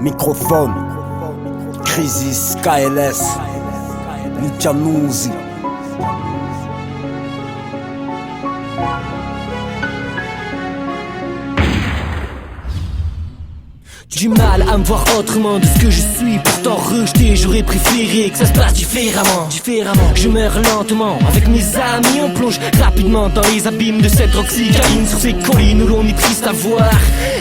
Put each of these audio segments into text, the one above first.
Microphone, Crisis, KLS, Lucianuzzi. Du mal à me voir autrement de ce que je suis. Pourtant rejeté, j'aurais préféré que ça se passe différemment. Je meurs lentement, avec mes amis on plonge rapidement dans les abîmes de cette oxycaline. Sur ces collines où l'on est triste à voir.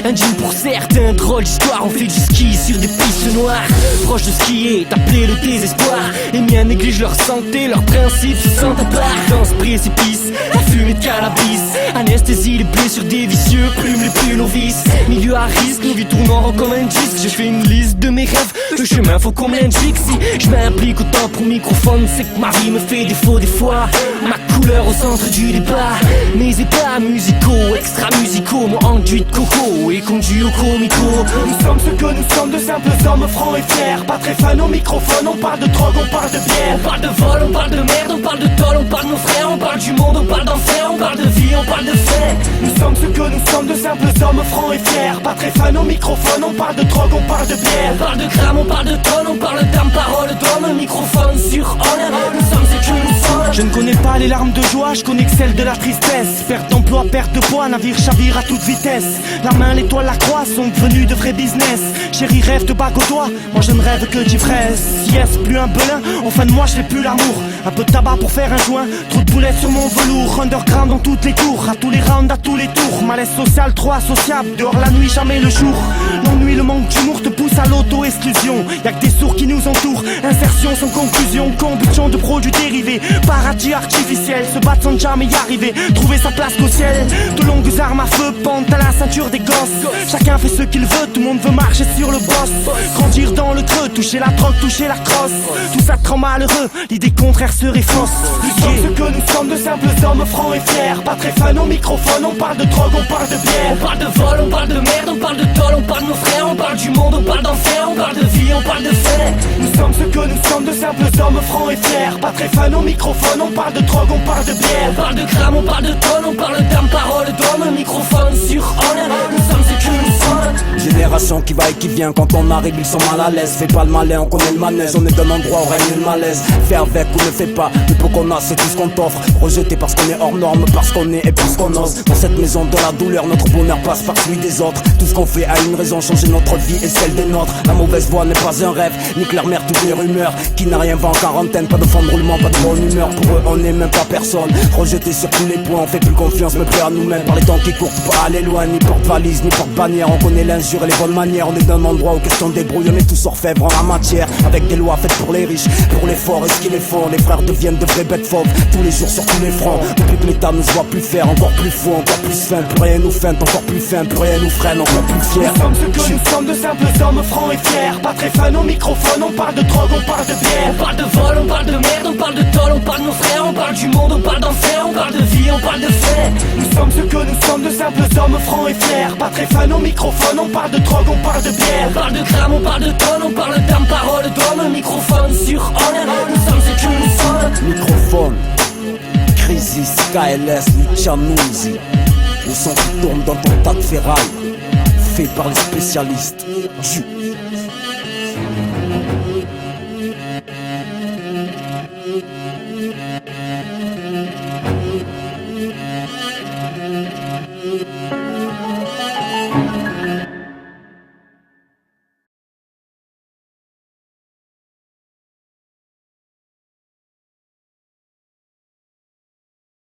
Un jean pour certains, drôle d'histoire. On fait du ski sur des pistes noires. Proche de ce qui est appelé le désespoir. Les miens négligent leur santé, leurs principes se sentent à part. Dans ce précipice, la fumée de cannabis. Anesthésie les blessures des vicieux, plume les plus novices. Milieu à risque, nos vies tournent en rond comme un disque. J'ai fait une liste de mes rêves, le chemin faut qu'on m'indique. Si je m'implique autant pour microphone, c'est que ma vie me fait défaut des fois. Ma couleur au centre du débat. Mes ébats musicaux, extra musicaux, moi enduit de coco et conduit au comico. Nous sommes ce que nous sommes, de simples hommes francs et fiers. Pas très fans au microphone, on parle de drogue, on parle de bière. On parle de vol, on parle de merde, on parle de tol, on parle de nos frères. On parle du monde, on parle d'enfer, on parle de vie, on parle de fait. Nous sommes ce que nous sommes, de simples hommes francs et fiers. Pas très fans au microphone, on parle de drogue, on parle de bière. On parle de grammes, on parle de tonnes, on parle d'âme, parole, d'homme, microphone sur on. Nous sommes ce que nous sommes. Je ne connais pas les larmes de joie, je connais que celles de la tristesse. Perte d'emploi, perte de poids, navire chavire à toute vitesse. La main, l'étoile, la croix sont devenus de vrais business. Chérie rêve de bague au doigt, moi je ne rêve que d'ivresse. Yes, plus un belin, en fin de mois je fais plus l'amour. Un peu de tabac pour faire un joint, trop de boulettes sur mon velours. Underground dans toutes les tours, à tous les rounds, à tous les tours. Malaise social, trop associable, dehors la nuit, jamais le jour. L'ennui, le manque d'humour te pousse à l'auto-exclusion. Y'a que des sourds qui nous entourent, insertion sans conclusion. Combustion de produits dérivés, paradis artificiel. Se battre sans jamais y arriver, trouver sa place qu'au ciel. De longues armes à feu pendent à la ceinture des gosses. Chacun fait ce qu'il veut, tout le monde veut marcher sur le boss. Grandir dans le creux, toucher la drogue, toucher la crosse. Tout ça te rend malheureux, l'idée contraire serait fausse. Nous sommes ce que nous sommes, de simples hommes francs et fiers. Pas très fans au microphone, on parle de drogue, on parle de bière. On parle de vol, on parle de merde, on parle de tol, on parle de nos frères. On parle du monde, on parle d'enfer, on parle de vie, on parle de fait. Nous sommes ce que nous sommes, de simples hommes francs et fiers. Pas très fans au microphone, on parle de drogue, on parle de bière. On parle de grammes, on parle de tonnes, on parle d'âme, parole, d'homme, microphone sur on. Nous sommes ce que nous sommes. Génération qui va et qui vient, quand on arrive ils sont mal à l'aise. Fais pas le malin, on connaît le manège, on est d'un endroit où règne le malaise. Fais avec ou ne fais pas, le peu qu'on a c'est tout ce qu'on t'offre. Rejeté parce qu'on est hors norme, parce qu'on est et parce qu'on ose. Dans cette maison de la douleur, notre bonheur passe par celui des autres. Tout ce qu'on fait a une raison, changer notre vie et celle des nôtres. La mauvaise voix n'est pas un rêve, nique leur mère toutes les rumeurs. Qui n'a rien va en quarantaine, pas de fond de roulement, pas de bonne humeur. Pour eux on n'est même pas personne, rejeté sur tous les points. On fait plus confiance, mais plus à nous-mêmes. Par les temps qui courent, pas aller loin, ni porte-valise, ni porte-bannière. On connaît l'injure et les bonnes manières. On est d'un endroit où question débrouille, on est tous orfèvres en la matière. Avec des lois faites pour les riches, pour les forts et ce qu'ils les font. Les frères deviennent de vraies bêtes fauves, tous les jours sur tous les fronts. Depuis que l'État nous voit plus faire, encore plus faux, encore plus fin. Plus rien nous feinte, encore plus fin, plus rien nous freine, encore plus fier. Nous sommes ce que nous sommes, de simples hommes francs et fiers. Pas très fans au microphone, on parle de drogue, on parle de bière. On parle de vol, on parle de merde, on parle de tol, on parle de nos frères. On parle du monde, on parle d'enfer, on parle de vie, on parle de fait. Nous sommes ce que nous sommes, de simples hommes francs et fiers. Pas très fans au microphone, on parle de drogue, on parle de bière. On parle de grammes, on parle de tonnes, on parle d'âme, parole, d'homme, microphone sur on. Nous sommes ce que nous sommes. Microphone, Crisis, KLS, Lucianuzzi. Le son qui tourne dans ton tas de ferraille, fait par les spécialistes du